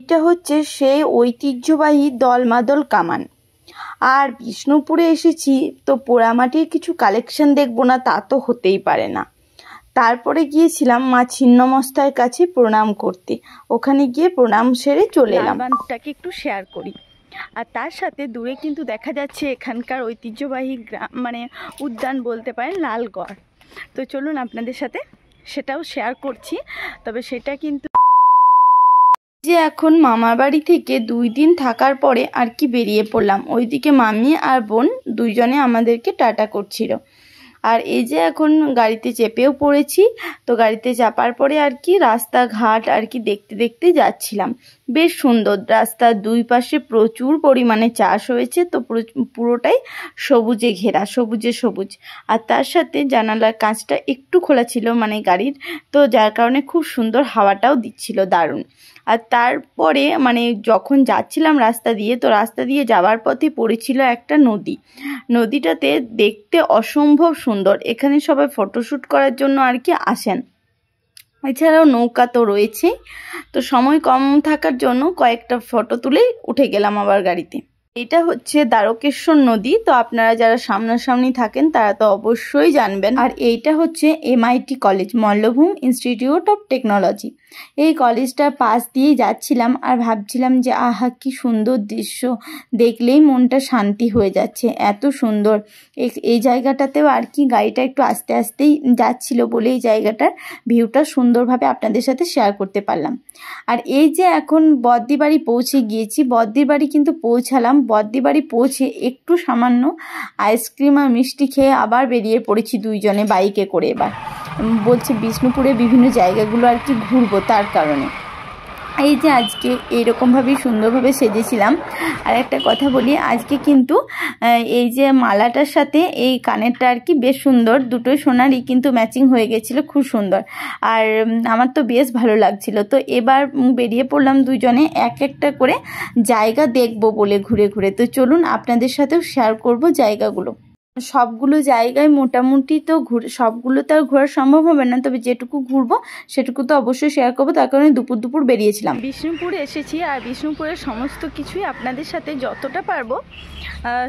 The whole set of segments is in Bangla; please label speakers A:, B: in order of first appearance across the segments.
A: এটা হচ্ছে সেই ঐতিহ্যবাহী দলমাদল কামান। আর বিষ্ণুপুরে এসেছি তো পোড়ামাটির কিছু কালেকশন দেখবো না তা তো হতেই পারে না। তারপরে গিয়েছিলাম মা ছিন্নমস্তার কাছে প্রণাম করতে। ওখানে গিয়ে প্রণাম সেরে চলে এলাম। বাঁধটাকে একটু শেয়ার করি। আর তার সাথে দূরে কিন্তু দেখা যাচ্ছে এখানকার ঐতিহ্যবাহী মানে উদ্যান বলতে পারেন লালগড়। তো চলুন আপনাদের সাথে সেটাও শেয়ার করছি। তবে সেটা কিন্তু যে এখন মামার বাড়ি থেকে 2 দিন থাকার পরে আর কি বেরিয়ে পড়লাম। ওইদিকে মামি আর বোন দুইজনে আমাদেরকে টাটা করছিল। আর এই যে এখন গাড়িতে চেপেও পড়েছি। তো গাড়িতে চাপার পরে আর কি রাস্তাঘাট আর কি দেখতে দেখতে যাচ্ছিলাম। বেশ সুন্দর, রাস্তার দুই পাশে প্রচুর পরিমাণে চাষ হয়েছে। তো পুরোটাই সবুজে ঘেরা, সবুজে সবুজ। আর তার সাথে জানালার কাঁচটা একটু খোলা ছিল মানে গাড়ির, তো যার কারণে খুব সুন্দর হাওয়াটাও দিচ্ছিল, দারুণ। আর তারপরে মানে যখন যাচ্ছিলাম রাস্তা দিয়ে, তো রাস্তা দিয়ে যাওয়ার পথে পড়েছিল একটা নদী। নদীটাতে দেখতে অসম্ভব সুন্দর। এখানে সবাই ফটোশ্যুট করার জন্য আর কি আসেন। এছাড়াও নৌকা তো রয়েছে। তো সময় কম থাকার জন্য কয়েকটা ফটো তুলে উঠে গেলাম আবার গাড়িতে। এটা হচ্ছে দ্বারকেশ্বর নদী। তো আপনারা যারা সামনাসামনি থাকেন তারা তো অবশ্যই জানবেন। আর এইটা হচ্ছে MIT college, Mallabhum institute of technology. এই কলেজটার পাশ দিয়েই যাচ্ছিলাম আর ভাবছিলাম যে আহা কি সুন্দর দৃশ্য, দেখলেই মনটা শান্তি হয়ে যাচ্ছে, এত সুন্দর। এই জায়গাটাতেও আর কি গাড়িটা একটু আস্তে আস্তেই যাচ্ছিল বলে এই জায়গাটার ভিউটা সুন্দরভাবে আপনাদের সাথে শেয়ার করতে পারলাম। আর এই যে এখন বদ্দি বাড়ি পৌঁছে গিয়েছি, বদ্দির বাড়ি কিন্তু পৌঁছালাম। বদ্দি বাড়ি পৌঁছে একটু সামান্য আইসক্রিম আর মিষ্টি খেয়ে আবার বেরিয়ে পড়েছি দুইজনে বাইকে করে। এবার বলছি বিষ্ণুপুরে বিভিন্ন জায়গাগুলো আর কি ঘুরবো, তার কারণে এই যে আজকে এইরকমভাবেই সুন্দরভাবে সেজেছিলাম। আর একটা কথা বলি, আজকে কিন্তু এই যে মালাটার সাথে এই কানেরটা আর কি বেশ সুন্দর, দুটোই সোনারই কিন্তু ম্যাচিং হয়ে গেছিলো, খুব সুন্দর। আর আমার তো বেশ ভালো লাগছিল। তো এবার বেরিয়ে পড়লাম দুজনে এক একটা করে জায়গা দেখবো বলে ঘুরে ঘুরে। তো চলুন আপনাদের সাথেও শেয়ার করব জায়গাগুলো। সবগুলো জায়গায় মোটামুটি তো সবগুলো তো আর ঘোরা সম্ভব হবে না, তবে যেটুকু ঘুরবো সেটুকু তো অবশ্যই শেয়ার করবো। তার কারণে দুপুর বেরিয়েছিলাম। বিষ্ণুপুরে এসেছি আর বিষ্ণুপুরের সমস্ত কিছুই আপনাদের সাথে যতটা পারবো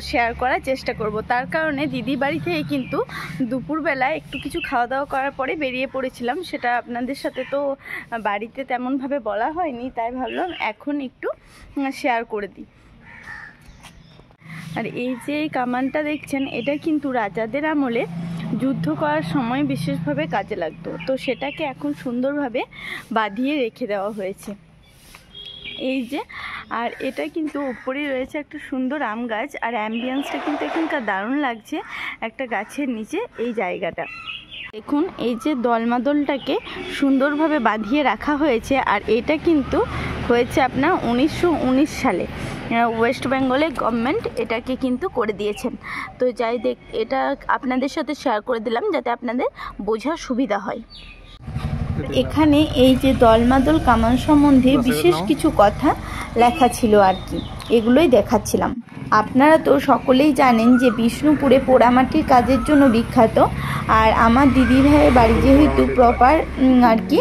A: শেয়ার করার চেষ্টা করব। তার কারণে দিদি বাড়ি থেকে কিন্তু দুপুরবেলায় একটু কিছু খাওয়া দাওয়া করার পরে বেরিয়ে পড়েছিলাম। সেটা আপনাদের সাথে তো বাড়িতে তেমনভাবে বলা হয়নি, তাই ভাবলাম এখন একটু শেয়ার করে দিই। আর এই যে কামানটা দেখছেন, এটা কিন্তু রাজাদের আমলে যুদ্ধ করার সময় বিশেষভাবে কাজে লাগতো। তো সেটাকে এখন সুন্দরভাবে বাঁধিয়ে রেখে দেওয়া হয়েছে এই যে। আর এটা কিন্তু উপরেই রয়েছে একটা সুন্দর আম গাছ। আর অ্যাম্বিয়েন্সটা কিন্তু এখানকার দারুণ লাগছে, একটা গাছের নিচে এই জায়গাটা। দেখুন এই যে দলমাদলটাকে সুন্দরভাবে বাঁধিয়ে রাখা হয়েছে। আর এটা কিন্তু হয়েছে আপনার 1919 সালে ওয়েস্ট বেঙ্গলে গভর্নমেন্ট এটাকে কিন্তু করে দিয়েছেন। তো যাই দেখ, এটা আপনাদের সাথে শেয়ার করে দিলাম যাতে আপনাদের বোঝার সুবিধা হয়। এখানে এই যে দলমাদল কামান সম্বন্ধে বিশেষ কিছু কথা লেখা ছিল আর কি, এগুলোই দেখাচ্ছিলাম। আপনারা তো সকলেই জানেন যে বিষ্ণুপুরে পোড়ামাটির কাজের জন্য বিখ্যাত। আর আমার দিদি ভাইয়ের বাড়ি যেহেতু প্রপার আর কি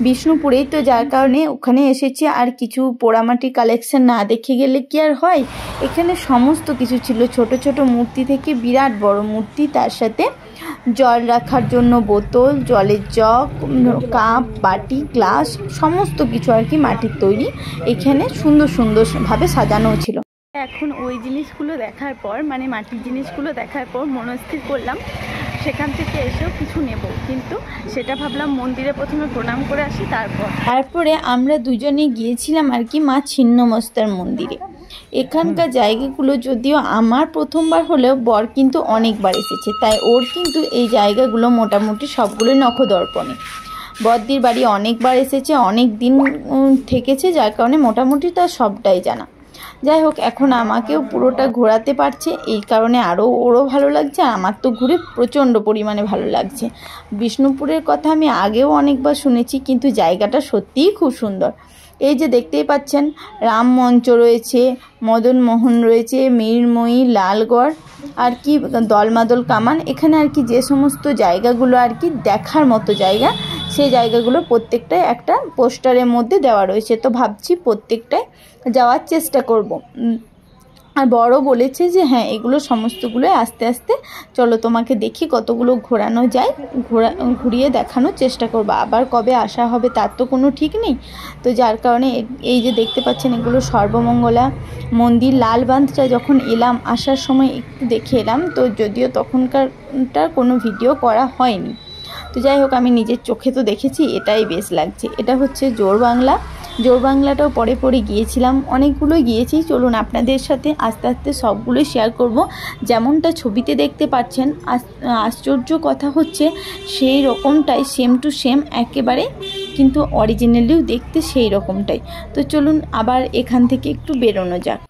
A: বিষ্ণুপুরেই, তো যার কারণে ওখানে এসেছি। আর কিছু পোড়ামাটির কালেকশন না দেখে গেলে কি আর হয়। এখানে সমস্ত কিছু ছিল, ছোট ছোট মূর্তি থেকে বিরাট বড় মূর্তি, তার সাথে জল রাখার জন্য বোতল, জলের জগ, কাপ, বাটি, গ্লাস, সমস্ত কিছু আর কি মাটির তৈরি এখানে সুন্দরভাবে সাজানো ছিল। এখন ওই জিনিসগুলো দেখার পর মানে মাটির জিনিসগুলো দেখার পর মনস্থির করলাম সেখান থেকে এসেও কিছু নেব, কিন্তু সেটা ভাবলাম মন্দিরে প্রথমে প্রণাম করে আসি। তারপরে আমরা দুজনে গিয়েছিলাম আর কি মা ছিন্নমস্তার মন্দিরে। এখানকার জায়গাগুলো যদিও আমার প্রথমবার হলেও বর কিন্তু অনেকবার এসেছে, তাই ওর কিন্তু এই জায়গাগুলো মোটামুটি সবগুলোই নখদর্পণে। বদ্দির বাড়ি অনেকবার এসেছে, অনেক দিন থেকেছে, যার কারণে মোটামুটি তার সবটাই জানা। যাই হোক, এখন আমাকেও পুরোটা ঘোরাতে পারছে, এই কারণে ওরও ভালো লাগছে। আর আমার তো ঘুরে প্রচণ্ড পরিমাণে ভালো লাগছে। বিষ্ণুপুরের কথা আমি আগেও অনেকবার শুনেছি, কিন্তু জায়গাটা সত্যিই খুব সুন্দর। এই যে দেখতেই পাচ্ছেন রাম মঞ্চ রয়েছে, মদন মোহন রয়েছে, মীরময়ী, লালগড়, আর কি দলমাদল কামান। এখানে আর কি যে সমস্ত জায়গাগুলো আর কি দেখার মতো জায়গা, সেই জায়গাগুলো প্রত্যেকটাই একটা পোস্টারের মধ্যে দেওয়া রয়েছে। তো ভাবছি প্রত্যেকটাই যাওয়ার চেষ্টা করব। আর বড় বলেছে যে হ্যাঁ এগুলো সমস্তগুলোই আস্তে আস্তে চলো তোমাকে দেখি কতগুলো ঘোরানো যায়, ঘুরিয়ে দেখানোর চেষ্টা করবো। আবার কবে আসা হবে তার তো কোনো ঠিক নেই। তো যার কারণে এই যে দেখতে পাচ্ছেন এগুলো সর্বমঙ্গলা মন্দির। লাল বাঁধটা যখন এলাম, আসার সময় একটু দেখে এলাম, তো যদিও তখনকারটার কোনো ভিডিও করা হয়নি। তো যাই হোক, আমি নিজের চোখে তো দেখেছি, এটাই বেশ লাগছে। এটা হচ্ছে জোড়বাংলা। জোড়বাংলাটাও পরে গিয়েছিলাম, অনেকগুলোই গিয়েছি। চলুন আপনাদের সাথে আস্তে আস্তে সবগুলোই শেয়ার করব। যেমনটা ছবিতে দেখতে পাচ্ছেন, আশ্চর্য কথা হচ্ছে সেই রকমটাই, সেম টু সেম একেবারে, কিন্তু অরিজিনালিও দেখতে সেই রকমটাই। তো চলুন আবার এখান থেকে একটু বেরোনো যাক।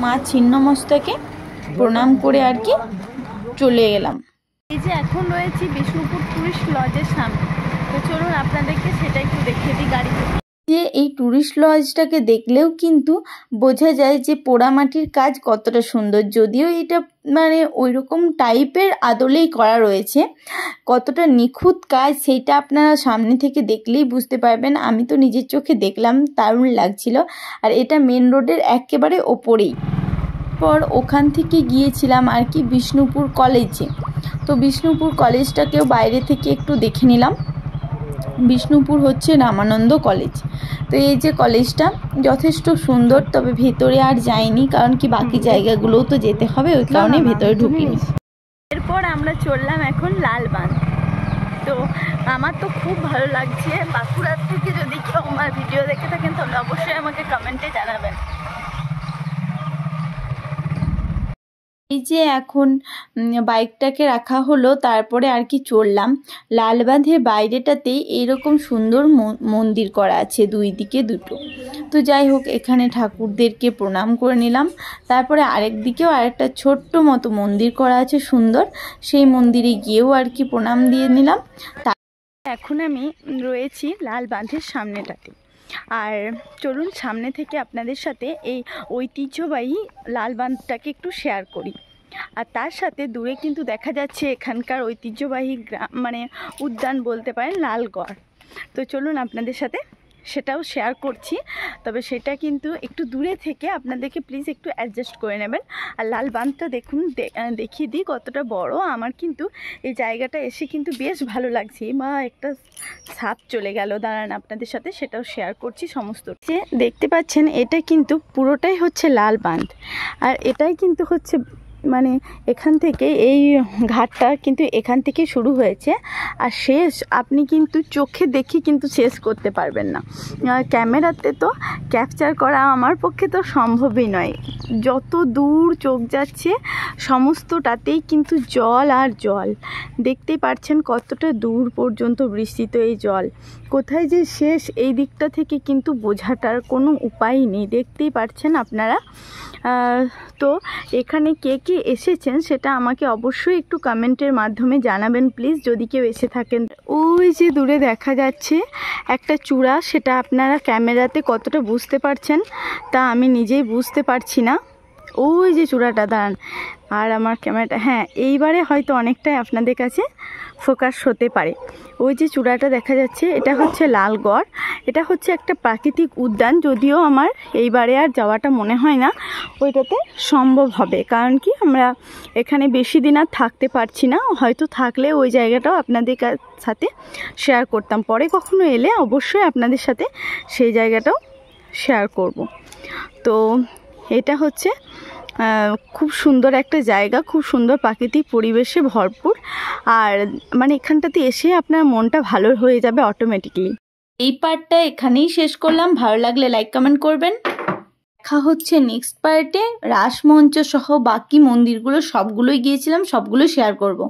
A: মা ছিন্নমস্তাকে প্রণাম করে আর কি চলে গেলাম। এই যে এখন রয়েছি বিষ্ণুপুর টুরিস্ট লজের সামনে। তো চলুন আপনাদেরকে সেটা একটু দেখিয়ে দিই গাড়ি থেকে। যে এই টুরিস্ট লজটাকে দেখলেও কিন্তু বোঝা যায় যে পোড়ামাটির কাজ কতটা সুন্দর। যদিও এটা মানে ওই রকম টাইপের আদলেই করা রয়েছে, কতটা নিখুঁত কাজ সেইটা আপনারা সামনে থেকে দেখলেই বুঝতে পারবেন। আমি তো নিজের চোখে দেখলাম, দারুণ লাগছিল। আর এটা মেন রোডের একেবারে ওপরেই। পর ওখান থেকে গিয়েছিলাম আর কি বিষ্ণুপুর কলেজে। তো বিষ্ণুপুর কলেজটাকেও বাইরে থেকে একটু দেখে নিলাম। বিষ্ণুপুর হচ্ছে রামানন্দ কলেজ। তো এই যে কলেজটা যথেষ্ট সুন্দর, তবে ভেতরে আর যাইনি, কারণ কি বাকি জায়গাগুলোও তো যেতে হবে, ওই কারণে ভেতরে ঢুকিনি। এরপর আমরা চললাম এখন লালবাঁধ। তো আমার তো খুব ভালো লাগছে। বাঁকুড়ার থেকে যদি কেউ আমার ভিডিও দেখে থাকেন তাহলে অবশ্যই আমাকে কমেন্টে জানাবেন। এই যে এখন বাইকটাকে রাখা হলো, তারপরে আর কি চললাম। লালবাঁধের বাইরেটাতেই এইরকম সুন্দর মন্দির করা আছে, দুই দিকে দুটো। তো যাই হোক, এখানে ঠাকুরদেরকে প্রণাম করে নিলাম। তারপরে আরেক দিকেও আরেকটা ছোট্ট মতো মন্দির করা আছে সুন্দর, সেই মন্দিরে গিয়েও আর কি প্রণাম দিয়ে নিলাম। এখন আমি রয়েছি লালবাঁধের সামনেটাতে। আর চলুন সামনে থেকে আপনাদের সাথে এই ঐতিহ্যবাহী লালবাঁধটাকে একটু শেয়ার করি। আর তার সাথে দূরে কিন্তু দেখা যাচ্ছে এখানকার ঐতিহ্যবাহী গ্রাম, মানে উদ্যান বলতে পারেন, লালগড়। তো চলুন আপনাদের সাথে সেটাও শেয়ার করছি, তবে সেটা কিন্তু একটু দূরে থেকে আপনাদেরকে প্লিজ একটু অ্যাডজাস্ট করে নেবেন। আর লালবাঁধটা দেখুন, দেখিয়ে দিই কতটা বড়। আমার কিন্তু এই জায়গাটা এসে কিন্তু বেশ ভালো লাগছে। মা একটা সাপ চলে গেল, দাঁড়ান আপনাদের সাথে সেটাও শেয়ার করছি সমস্ত। যে দেখতে পাচ্ছেন এটা কিন্তু পুরোটাই হচ্ছে লালবাঁধ। আর এটাই কিন্তু হচ্ছে মানে এখান থেকে এই ঘাটটা কিন্তু এখান থেকে শুরু হয়েছে, আর শেষ আপনি কিন্তু চোখে দেখে কিন্তু শেষ করতে পারবেন না। ক্যামেরাতে তো ক্যাপচার করা আমার পক্ষে তো সম্ভবই নয়। যত দূর চোখ যাচ্ছে সমস্তটাতেই কিন্তু জল আর জল। দেখতেই পাচ্ছেন কতটা দূর পর্যন্ত বিস্তৃত এই জল। কোথায় যে শেষ এই দিকটা থেকে কিন্তু বোঝাটার কোনো উপায় নেই, দেখতেই পাচ্ছেন আপনারা। তো এখানে কে কে এসেছেন সেটা আমাকে অবশ্যই একটু কমেন্টের মাধ্যমে জানাবেন প্লিজ, যদি কেউ এসে থাকেন। ওই যে দূরে দেখা যাচ্ছে একটা চূড়া, সেটা আপনারা ক্যামেরাতে কতটা বুঝতে পারছেন তা আমি নিজেই বুঝতে পারছি না। ওই যে চূড়াটা, দাঁড়ান, আর আমার ক্যামেরাটা, হ্যাঁ এইবারে হয়তো অনেকটাই আপনাদের কাছে ফোকাস হতে পারে। ওই যে চূড়াটা দেখা যাচ্ছে, এটা হচ্ছে লালগড়। এটা হচ্ছে একটা প্রাকৃতিক উদ্যান, যদিও আমার এইবারে আর যাওয়াটা মনে হয় না ওইটাতে সম্ভব হবে, কারণ কি আমরা এখানে বেশি দিন আর থাকতে পারছি না। হয়তো থাকলে ওই জায়গাটাও আপনাদের সাথে শেয়ার করতাম, পরে কখনো এলে অবশ্যই আপনাদের সাথে সেই জায়গাটাও শেয়ার করব। তো এটা হচ্ছে খুব সুন্দর একটা জায়গা, খুব সুন্দর প্রাকৃতিক পরিবেশে ভরপুর। আর মানে এখানটাতে এসে আপনার মনটা ভালো হয়ে যাবে অটোমেটিকলি। এই পার্টটা এখানেই শেষ করলাম। ভালো লাগলে লাইক কমেন্ট করবেন। দেখা হচ্ছে নেক্সট পার্টে। রাসমঞ্চ সহ বাকি মন্দিরগুলো সবগুলোই গিয়েছিলাম, সবগুলো শেয়ার করব।